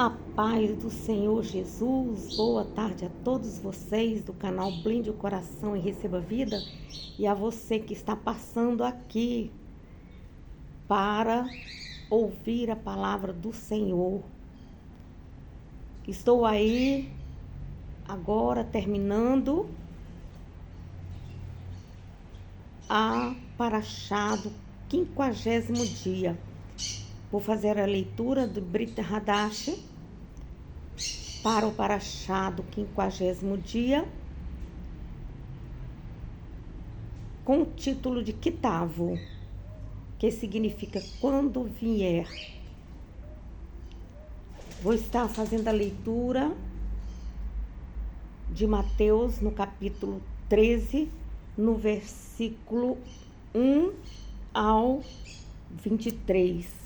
A paz do Senhor Jesus, boa tarde a todos vocês do canal Blinde o Coração e Receba Vida, e a você que está passando aqui para ouvir a palavra do Senhor. Estou aí agora terminando a Parashá do 50º dia. Vou fazer a leitura do Brit Hadash para o Parashá do 50º dia, com o título de Kitavo, que significa quando vier. Vou estar fazendo a leitura de Mateus no capítulo 13, no versículo 1 ao 23.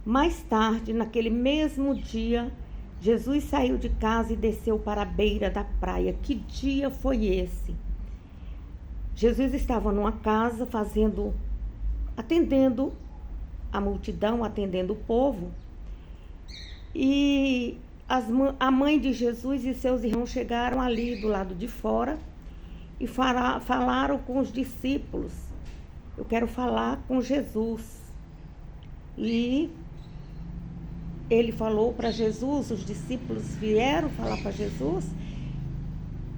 Mais tarde, naquele mesmo dia, Jesus saiu de casa e desceu para a beira da praia. Que dia foi esse? Jesus estava numa casa atendendo a multidão, atendendo o povo. E a mãe de Jesus e seus irmãos chegaram ali do lado de fora e falaram com os discípulos. Eu quero falar com Jesus. E ele falou para Jesus, os discípulos vieram falar para Jesus,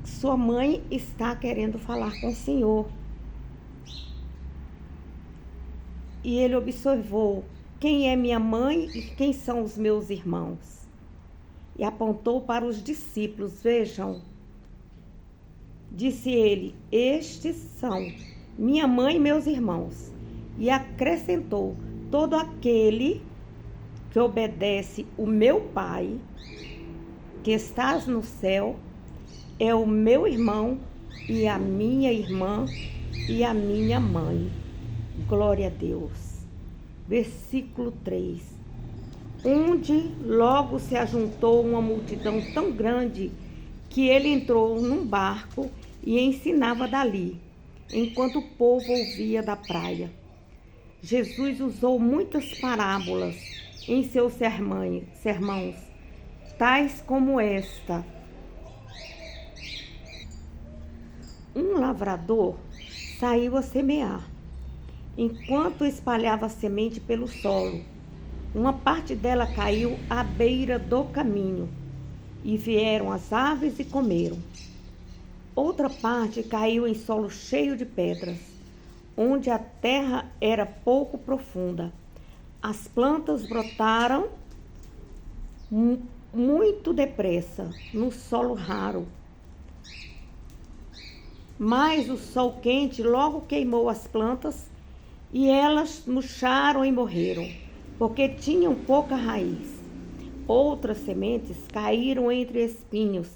sua mãe está querendo falar com o Senhor. E ele observou, quem é minha mãe e quem são os meus irmãos? E apontou para os discípulos, vejam, disse ele, estes são minha mãe e meus irmãos. E acrescentou, todo aquele que obedece o meu Pai, que estás no céu, é o meu irmão e a minha irmã e a minha mãe. Glória a Deus. Versículo 3. Onde logo se ajuntou uma multidão tão grande que ele entrou num barco e ensinava dali, enquanto o povo ouvia da praia. Jesus usou muitas parábolas em seus sermãos, tais como esta. Um lavrador saiu a semear. Enquanto espalhava a semente pelo solo, uma parte dela caiu à beira do caminho, e vieram as aves e comeram. Outra parte caiu em solo cheio de pedras, onde a terra era pouco profunda. As plantas brotaram muito depressa no solo raro. Mas o sol quente logo queimou as plantas e elas murcharam e morreram, porque tinham pouca raiz. Outras sementes caíram entre espinhos,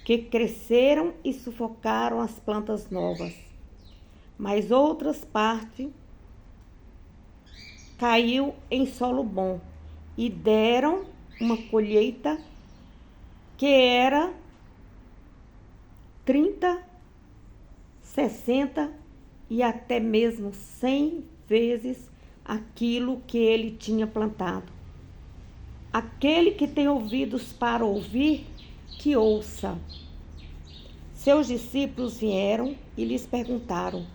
que cresceram e sufocaram as plantas novas. Mas outras partes caiu em solo bom e deram uma colheita que era 30, 60 e até mesmo 100 vezes aquilo que ele tinha plantado. Aquele que tem ouvidos para ouvir, que ouça. Seus discípulos vieram e lhes perguntaram,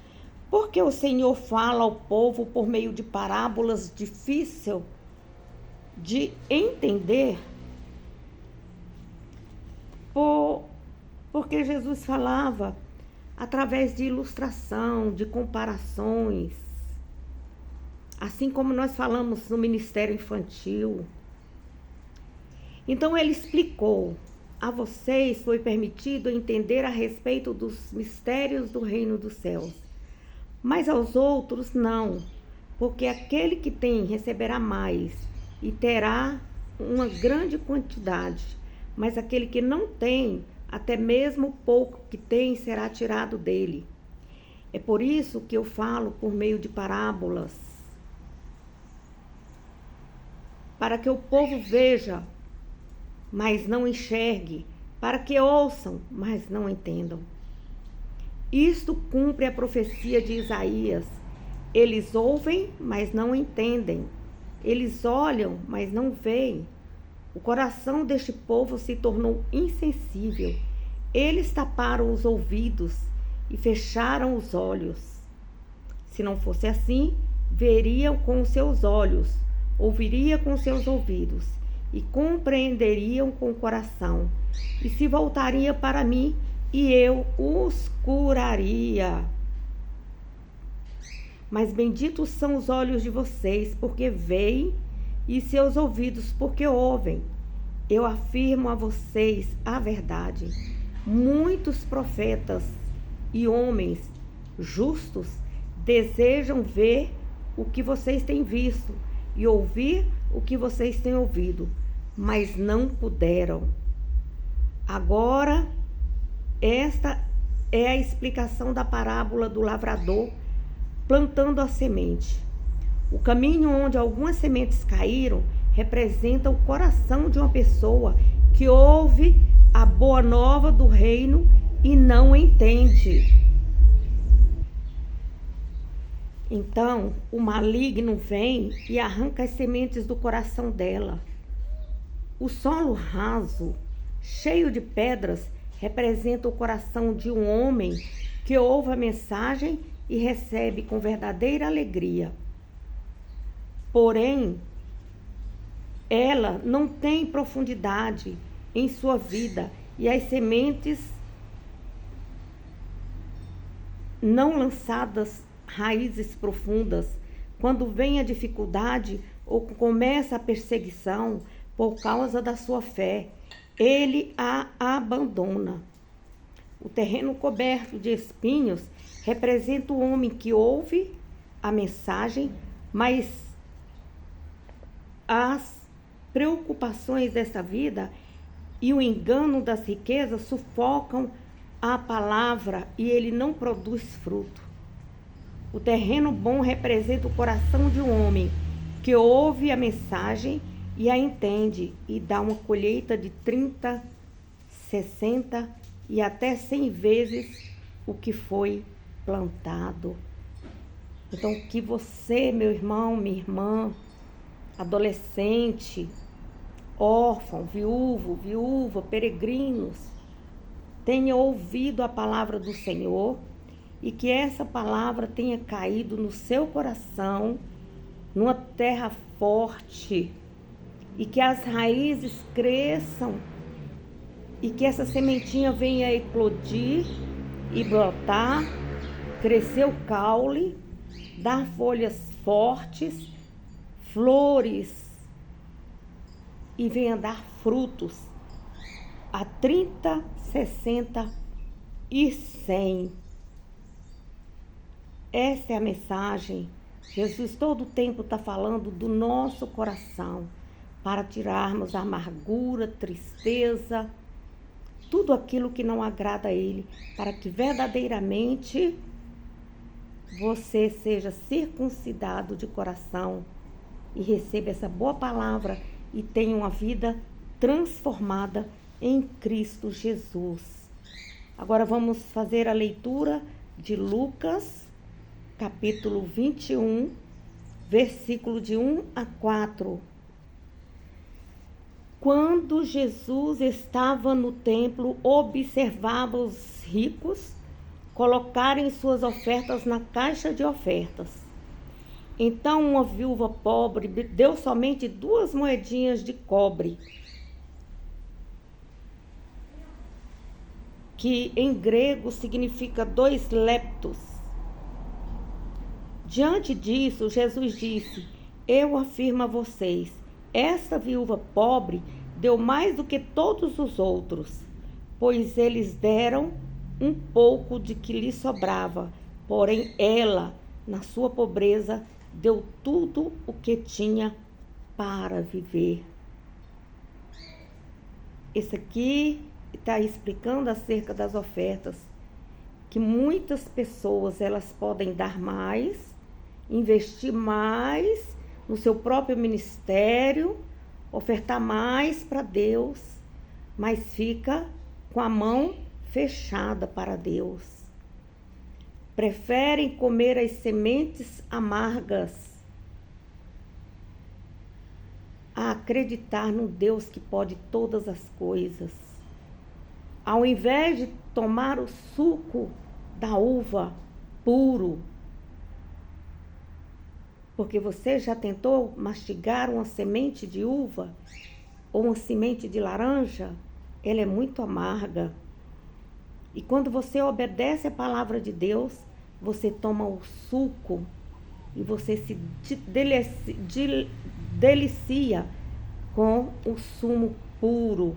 por que o Senhor fala ao povo por meio de parábolas difíceis de entender? Porque Jesus falava através de ilustração, de comparações, assim como nós falamos no ministério infantil. Então ele explicou, a vocês foi permitido entender a respeito dos mistérios do reino dos céus, mas aos outros não, porque aquele que tem receberá mais e terá uma grande quantidade, mas aquele que não tem, até mesmo o pouco que tem será tirado dele. É por isso que eu falo por meio de parábolas, para que o povo veja, mas não enxergue, para que ouçam, mas não entendam. Isto cumpre a profecia de Isaías. Eles ouvem, mas não entendem. Eles olham, mas não veem. O coração deste povo se tornou insensível. Eles taparam os ouvidos e fecharam os olhos. Se não fosse assim, veriam com os seus olhos, ouviriam com os seus ouvidos e compreenderiam com o coração, e se voltariam para mim, e eu os curaria. Mas benditos são os olhos de vocês, porque veem, e seus ouvidos, porque ouvem. Eu afirmo a vocês a verdade. Muitos profetas e homens justos desejam ver o que vocês têm visto e ouvir o que vocês têm ouvido, mas não puderam. Agora, esta é a explicação da parábola do lavrador plantando a semente. O caminho onde algumas sementes caíram representa o coração de uma pessoa que ouve a boa nova do reino e não entende. Então, o maligno vem e arranca as sementes do coração dela. O solo raso, cheio de pedras, representa o coração de um homem que ouve a mensagem e recebe com verdadeira alegria. Porém, ela não tem profundidade em sua vida e as sementes não lançadas raízes profundas. Quando vem a dificuldade ou começa a perseguição por causa da sua fé, ele a abandona. O terreno coberto de espinhos representa o homem que ouve a mensagem, mas as preocupações dessa vida e o engano das riquezas sufocam a palavra e ele não produz fruto. O terreno bom representa o coração de um homem que ouve a mensagem e a entende e dá uma colheita de 30, 60 e até 100 vezes o que foi plantado. Então, que você, meu irmão, minha irmã, adolescente, órfão, viúva, peregrinos, tenha ouvido a palavra do Senhor e que essa palavra tenha caído no seu coração, numa terra forte, e que as raízes cresçam e que essa sementinha venha a eclodir e brotar, crescer o caule, dar folhas fortes, flores e venha dar frutos a 30, 60 e 100. Esta é a mensagem. Jesus todo o tempo está falando do nosso coração para tirarmos a amargura, tristeza, tudo aquilo que não agrada a Ele, para que verdadeiramente você seja circuncidado de coração e receba essa boa palavra e tenha uma vida transformada em Cristo Jesus. Agora vamos fazer a leitura de Lucas, capítulo 21, versículo de 1 a 4. Quando Jesus estava no templo, observava os ricos colocarem suas ofertas na caixa de ofertas. Então uma viúva pobre deu somente 2 moedinhas de cobre, que em grego significa 2 leptos. Diante disso, Jesus disse: eu afirmo a vocês, esta viúva pobre deu mais do que todos os outros, pois eles deram um pouco de que lhe sobrava, porém ela, na sua pobreza, deu tudo o que tinha para viver. Esse aqui está explicando acerca das ofertas, que muitas pessoas elas podem dar mais, investir mais no seu próprio ministério, ofertar mais para Deus, mas fica com a mão fechada para Deus. Preferem comer as sementes amargas, a acreditar no Deus que pode todas as coisas. Ao invés de tomar o suco da uva puro, porque você já tentou mastigar uma semente de uva ou uma semente de laranja? Ela é muito amarga. E quando você obedece a palavra de Deus, você toma o suco e você se delicia com o sumo puro.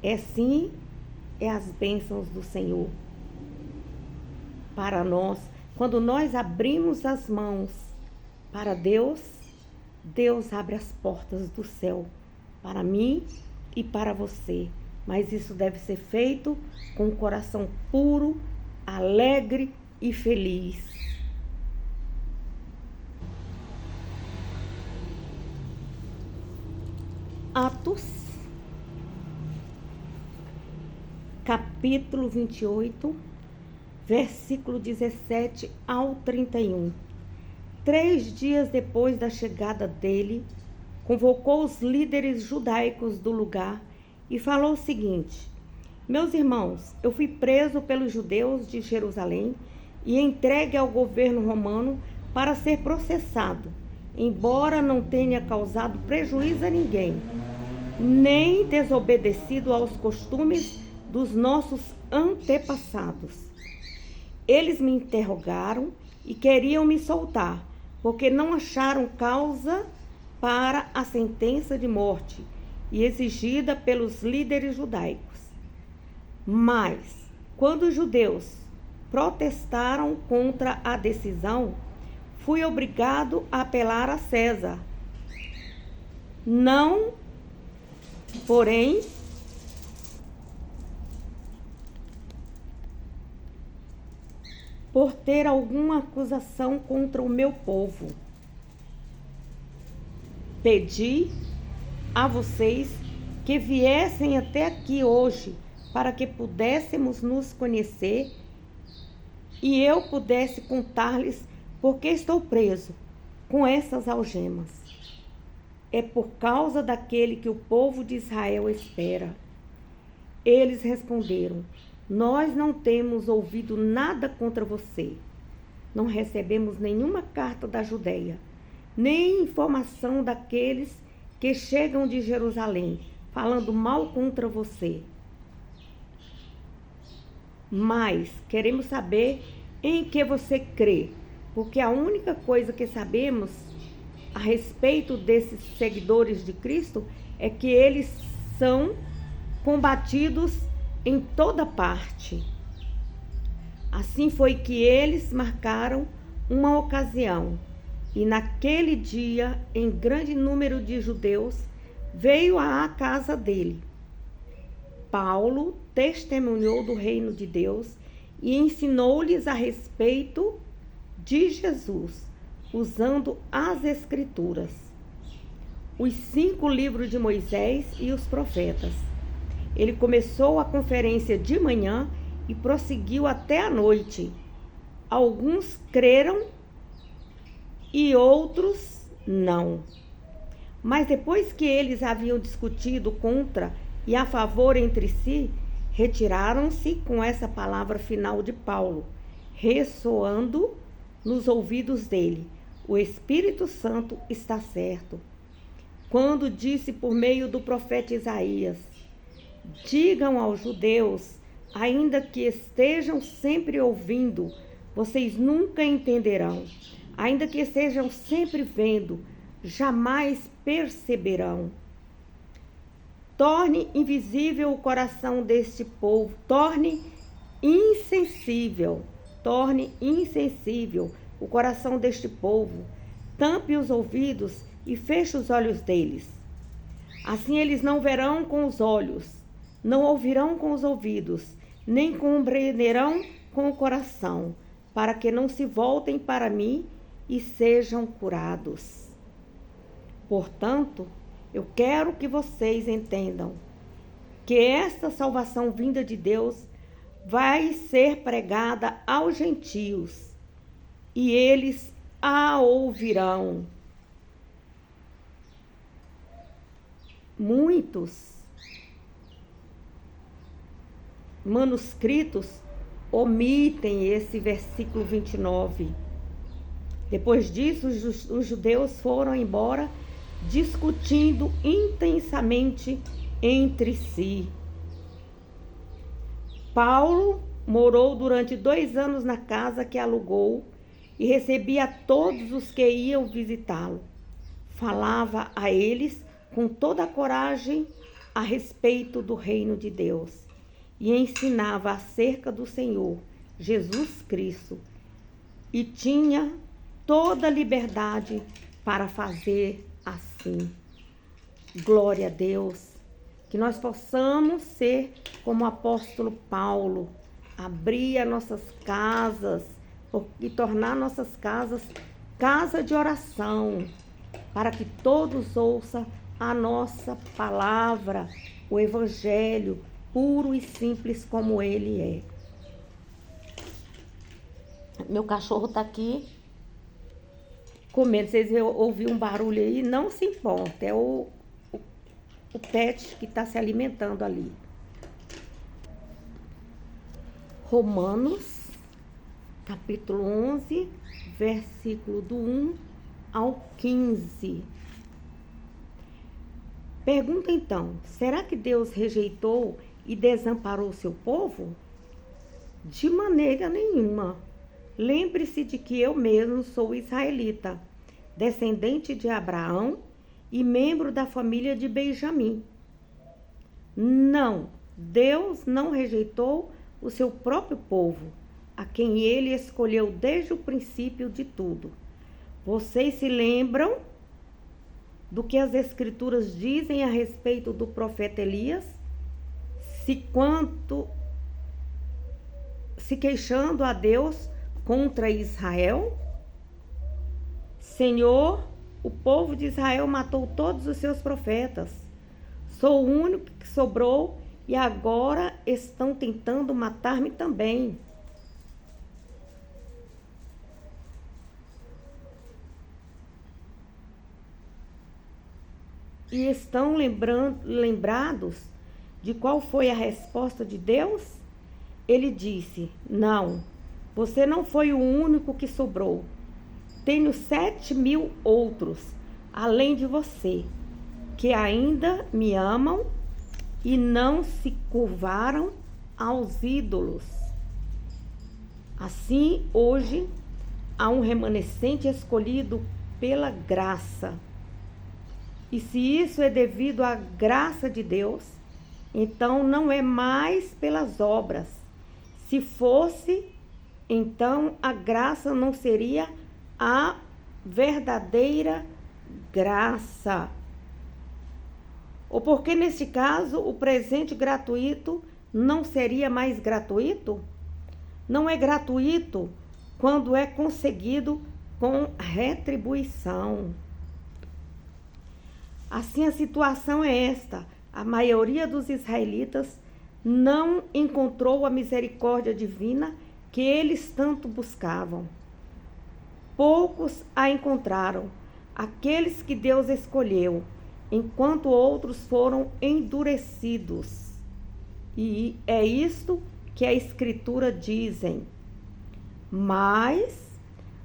Assim é as bênçãos do Senhor para nós. Quando nós abrimos as mãos para Deus, Deus abre as portas do céu para mim e para você. Mas isso deve ser feito com um coração puro, alegre e feliz. Atos, capítulo 28, versículo 17 ao 31. 3 dias depois da chegada dele, convocou os líderes judaicos do lugar e falou o seguinte: meus irmãos, eu fui preso pelos judeus de Jerusalém e entregue ao governo romano para ser processado, embora não tenha causado prejuízo a ninguém, nem desobedecido aos costumes dos nossos antepassados. Eles me interrogaram e queriam me soltar, porque não acharam causa para a sentença de morte e exigida pelos líderes judaicos. Mas, quando os judeus protestaram contra a decisão, fui obrigado a apelar a César. Não, porém, por ter alguma acusação contra o meu povo. Pedi a vocês que viessem até aqui hoje para que pudéssemos nos conhecer e eu pudesse contar-lhes por que estou preso com essas algemas. É por causa daquele que o povo de Israel espera. Eles responderam: nós não temos ouvido nada contra você. Não recebemos nenhuma carta da Judeia, nem informação daqueles que chegam de Jerusalém, falando mal contra você. Mas queremos saber em que você crê, porque a única coisa que sabemos a respeito desses seguidores de Cristo é que eles são combatidos em toda parte. Assim foi que eles marcaram uma ocasião, e naquele dia, em grande número de judeus veio à casa dele. Paulo testemunhou do reino de Deus e ensinou-lhes a respeito de Jesus, usando as Escrituras, os 5 livros de Moisés e os profetas. Ele começou a conferência de manhã e prosseguiu até a noite. Alguns creram e outros não. Mas depois que eles haviam discutido contra e a favor entre si, retiraram-se com essa palavra final de Paulo, ressoando nos ouvidos dele: o Espírito Santo está certo, quando disse por meio do profeta Isaías: digam aos judeus, ainda que estejam sempre ouvindo, vocês nunca entenderão. Ainda que estejam sempre vendo, jamais perceberão. Torne invisível o coração deste povo, torne insensível o coração deste povo, tampe os ouvidos e feche os olhos deles. Assim eles não verão com os olhos, não ouvirão com os ouvidos, nem compreenderão com o coração, para que não se voltem para mim e sejam curados. Portanto, eu quero que vocês entendam que esta salvação vinda de Deus vai ser pregada aos gentios e eles a ouvirão. muitos manuscritos omitem esse versículo 29. Depois disso, os judeus foram embora discutindo intensamente entre si. Paulo morou durante 2 anos na casa que alugou e recebia todos os que iam visitá-lo. Falava a eles com toda a coragem a respeito do reino de Deus e ensinava acerca do Senhor Jesus Cristo e tinha toda a liberdade para fazer assim. Glória a Deus. Que nós possamos ser como o apóstolo Paulo, abrir as nossas casas e tornar nossas casas casa de oração, para que todos ouçam a nossa palavra, o evangelho, puro e simples como ele é. Meu cachorro está aqui comendo. Vocês ouviram um barulho aí? Não se importa, é o pet que está se alimentando ali. Romanos, capítulo 11, versículo do 1 ao 15. Pergunta então, será que Deus rejeitou e desamparou o seu povo? De maneira nenhuma. Lembre-se de que eu mesmo sou israelita, descendente de Abraão e membro da família de Benjamim. Não, Deus não rejeitou o seu próprio povo, a quem ele escolheu desde o princípio de tudo. Vocês se lembram do que as Escrituras dizem a respeito do profeta Elias? Se queixando a Deus contra Israel? Senhor, o povo de Israel matou todos os seus profetas. Sou o único que sobrou e agora estão tentando matar-me também. E estão lembrados de qual foi a resposta de Deus? Ele disse, não, você não foi o único que sobrou. Tenho 7.000 outros, além de você, que ainda me amam e não se curvaram aos ídolos. Assim, hoje, há um remanescente escolhido pela graça. E se isso é devido à graça de Deus, então não é mais pelas obras. Se fosse, então a graça não seria a verdadeira graça. Ou porque, neste caso, o presente gratuito não seria mais gratuito? Não é gratuito quando é conseguido com retribuição. Assim, a situação é esta. A maioria dos israelitas não encontrou a misericórdia divina que eles tanto buscavam. Poucos a encontraram, aqueles que Deus escolheu, enquanto outros foram endurecidos. E é isto que a Escritura dizem. Mas,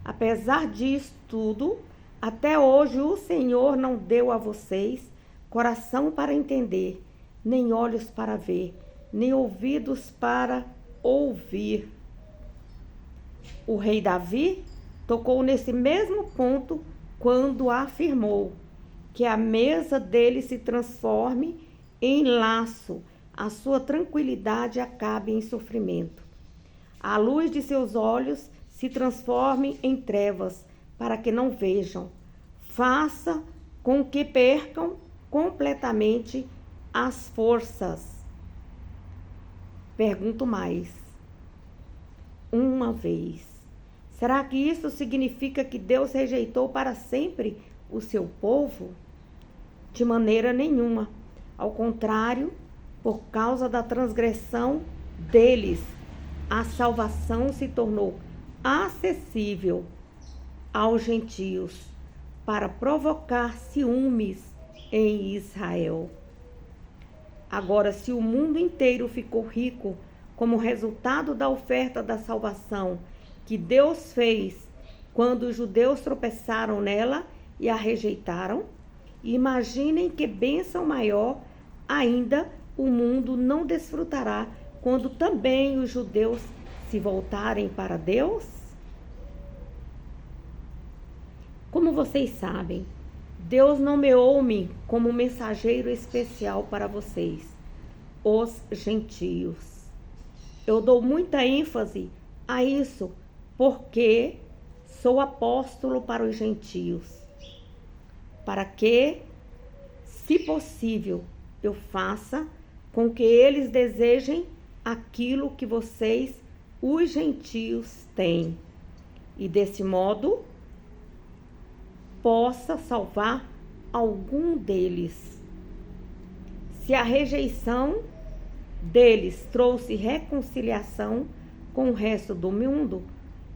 apesar disso tudo, até hoje o Senhor não deu a vocês coração para entender, nem olhos para ver, nem ouvidos para ouvir. O rei Davi tocou nesse mesmo ponto quando afirmou que a mesa dele se transforme em laço, a sua tranquilidade acabe em sofrimento. A luz de seus olhos se transforme em trevas, para que não vejam. Faça com que percam completamente as forças. Pergunto mais uma vez. Será que isso significa que Deus rejeitou para sempre o seu povo? De maneira nenhuma. Ao contrário, por causa da transgressão deles, a salvação se tornou acessível aos gentios para provocar ciúmes em Israel. Agora, se o mundo inteiro ficou rico como resultado da oferta da salvação que Deus fez quando os judeus tropeçaram nela e a rejeitaram, imaginem que bênção maior ainda o mundo não desfrutará quando também os judeus se voltarem para Deus? Como vocês sabem, Deus nomeou-me como mensageiro especial para vocês, os gentios. Eu dou muita ênfase a isso porque sou apóstolo para os gentios, para que, se possível, eu faça com que eles desejem aquilo que vocês, os gentios, têm, e desse modo possa salvar algum deles. Se a rejeição deles trouxe reconciliação com o resto do mundo,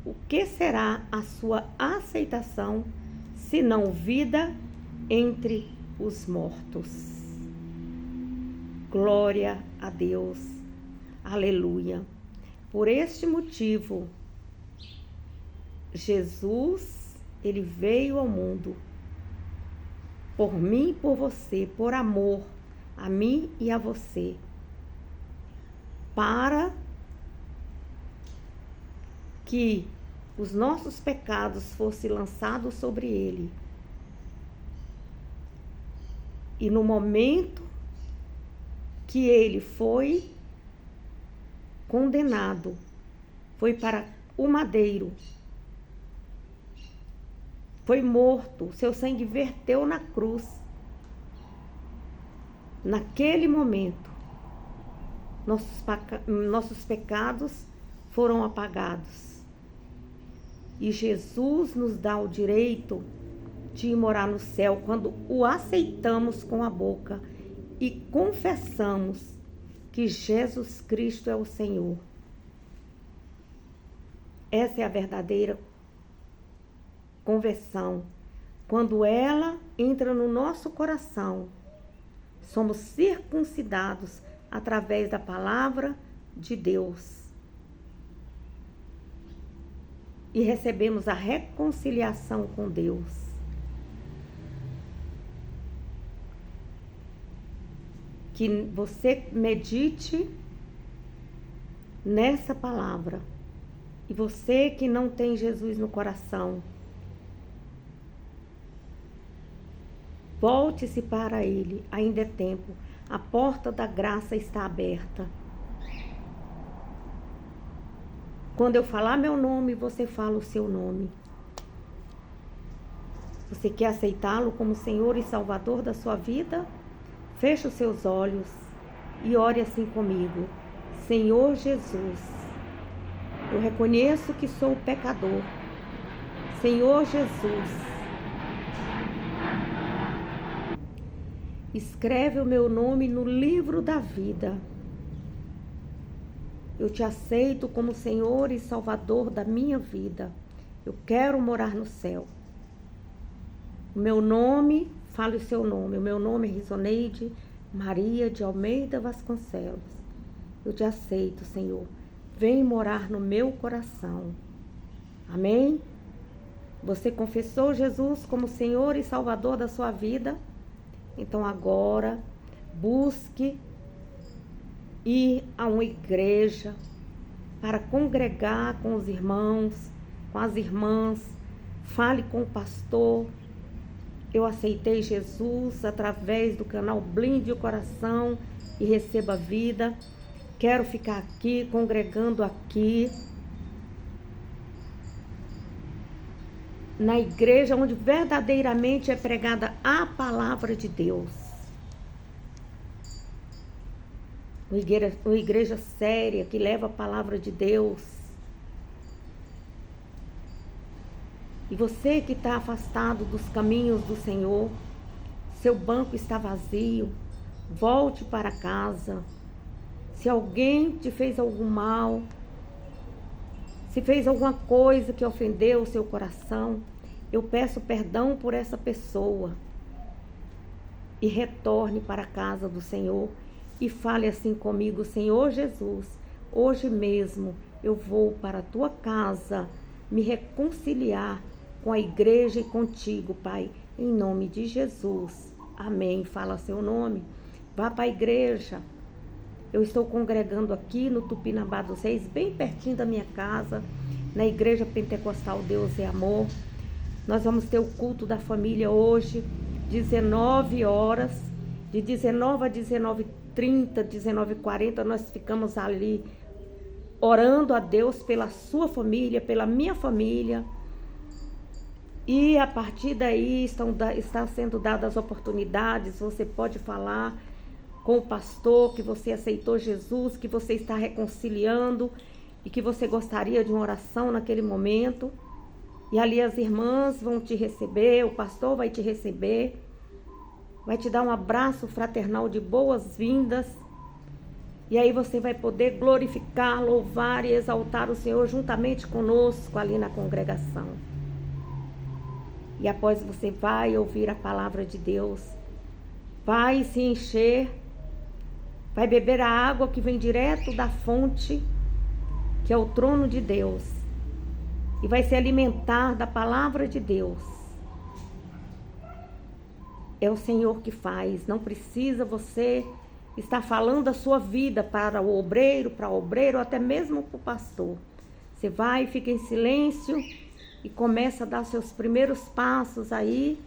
o que será a sua aceitação, se não vida entre os mortos? Glória a Deus. Aleluia. Por este motivo, Jesus, ele veio ao mundo por mim e por você, por amor a mim e a você, para que os nossos pecados fossem lançados sobre ele. E no momento que ele foi condenado, foi para o madeiro, foi morto, seu sangue verteu na cruz. Naquele momento, nossos pecados foram apagados. E Jesus nos dá o direito de ir morar no céu quando o aceitamos com a boca e confessamos que Jesus Cristo é o Senhor. Essa é a verdadeira conversão. Quando ela entra no nosso coração, somos circuncidados através da palavra de Deus e recebemos a reconciliação com Deus. Que você medite nessa palavra. E você que não tem Jesus no coração, volte-se para Ele, ainda é tempo. A porta da graça está aberta. Quando eu falar meu nome, você fala o seu nome. Você quer aceitá-lo como Senhor e Salvador da sua vida? Feche os seus olhos e ore assim comigo. Senhor Jesus, eu reconheço que sou pecador. Senhor Jesus, escreve o meu nome no livro da vida. Eu te aceito como Senhor e Salvador da minha vida. Eu quero morar no céu. O meu nome, fale o seu nome. O meu nome é Risoneide Maria de Almeida Vasconcelos. Eu te aceito, Senhor. Vem morar no meu coração. Amém? Você confessou Jesus como Senhor e Salvador da sua vida? Então agora, busque ir a uma igreja para congregar com os irmãos, com as irmãs. Fale com o pastor. Eu aceitei Jesus através do canal Blinde o Coração e Receba Vida. Quero ficar aqui, congregando aqui, na igreja onde verdadeiramente é pregada a palavra de Deus. Uma igreja séria que leva a palavra de Deus. E você que está afastado dos caminhos do Senhor, seu banco está vazio, volte para casa. Se alguém te fez algum mal, se fez alguma coisa que ofendeu o seu coração, eu peço perdão por essa pessoa. e retorne para a casa do Senhor e fale assim comigo: Senhor Jesus, hoje mesmo eu vou para a tua casa me reconciliar com a igreja e contigo, Pai, em nome de Jesus. Amém. Fala seu nome. Vá para a igreja. Eu estou congregando aqui no Tupinambá dos Reis, bem pertinho da minha casa, na Igreja Pentecostal Deus é Amor. Nós vamos ter o culto da família hoje, 19 horas, de 19 a 19h30, 19h40, nós ficamos ali orando a Deus pela sua família, pela minha família. E a partir daí estão sendo dadas oportunidades, você pode falar com o pastor que você aceitou Jesus, que você está reconciliando e que você gostaria de uma oração naquele momento. E ali as irmãs vão te receber, o pastor vai te receber, vai te dar um abraço fraternal de boas-vindas. E aí você vai poder glorificar, louvar e exaltar o Senhor juntamente conosco ali na congregação. E após você vai ouvir a palavra de Deus, vai se encher, vai beber a água que vem direto da fonte, que é o trono de Deus, e vai se alimentar da palavra de Deus. É o Senhor que faz, não precisa você estar falando a sua vida para o obreiro, ou até mesmo para o pastor. Você vai, fica em silêncio e começa a dar seus primeiros passos aí,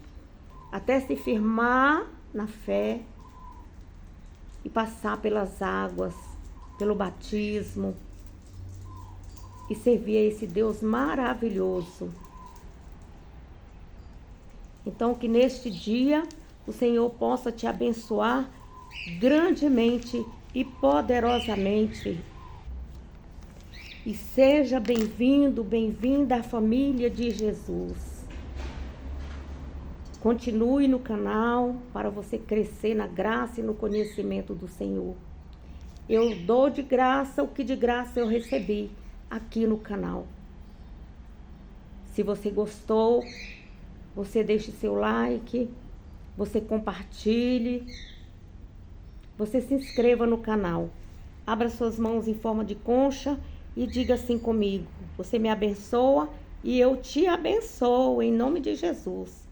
até se firmar na fé e passar pelas águas, pelo batismo e servir a esse Deus maravilhoso. Então, que neste dia o Senhor possa te abençoar grandemente e poderosamente. E seja bem-vindo, bem-vinda à família de Jesus. Continue no canal para você crescer na graça e no conhecimento do Senhor. Eu dou de graça o que de graça eu recebi aqui no canal. Se você gostou, você deixe seu like, você compartilhe, você se inscreva no canal. Abra suas mãos em forma de concha e diga assim comigo: você me abençoa e eu te abençoo em nome de Jesus.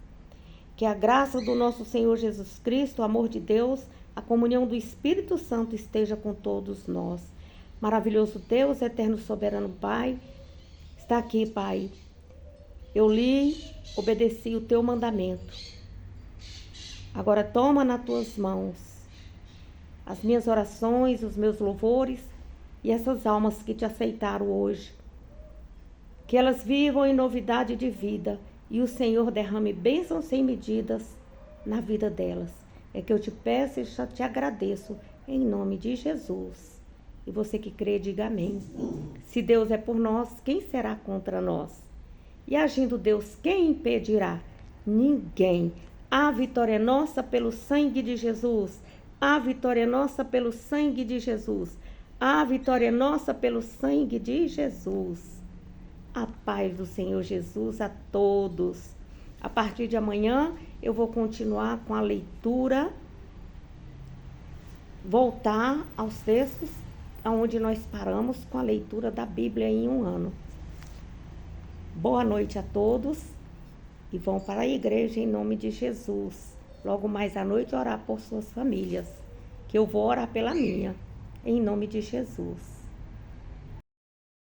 Que a graça do nosso Senhor Jesus Cristo, o amor de Deus, a comunhão do Espírito Santo esteja com todos nós. Maravilhoso Deus, eterno soberano Pai, está aqui, Pai. Eu li, obedeci o teu mandamento. Agora toma nas tuas mãos as minhas orações, os meus louvores e essas almas que te aceitaram hoje. Que elas vivam em novidade de vida e o Senhor derrame bênçãos sem medidas na vida delas. É que eu te peço e já te agradeço em nome de Jesus. E você que crê, diga amém. Se Deus é por nós, quem será contra nós? E agindo Deus, quem impedirá? Ninguém. A vitória é nossa pelo sangue de Jesus. A vitória é nossa pelo sangue de Jesus. A vitória é nossa pelo sangue de Jesus. A paz do Senhor Jesus a todos. A partir de amanhã eu vou continuar com a leitura, voltar aos textos onde nós paramos com a leitura da Bíblia em um ano. Boa noite a todos e vão para a igreja em nome de Jesus. Logo mais à noite orar por suas famílias, que eu vou orar pela minha, em nome de Jesus.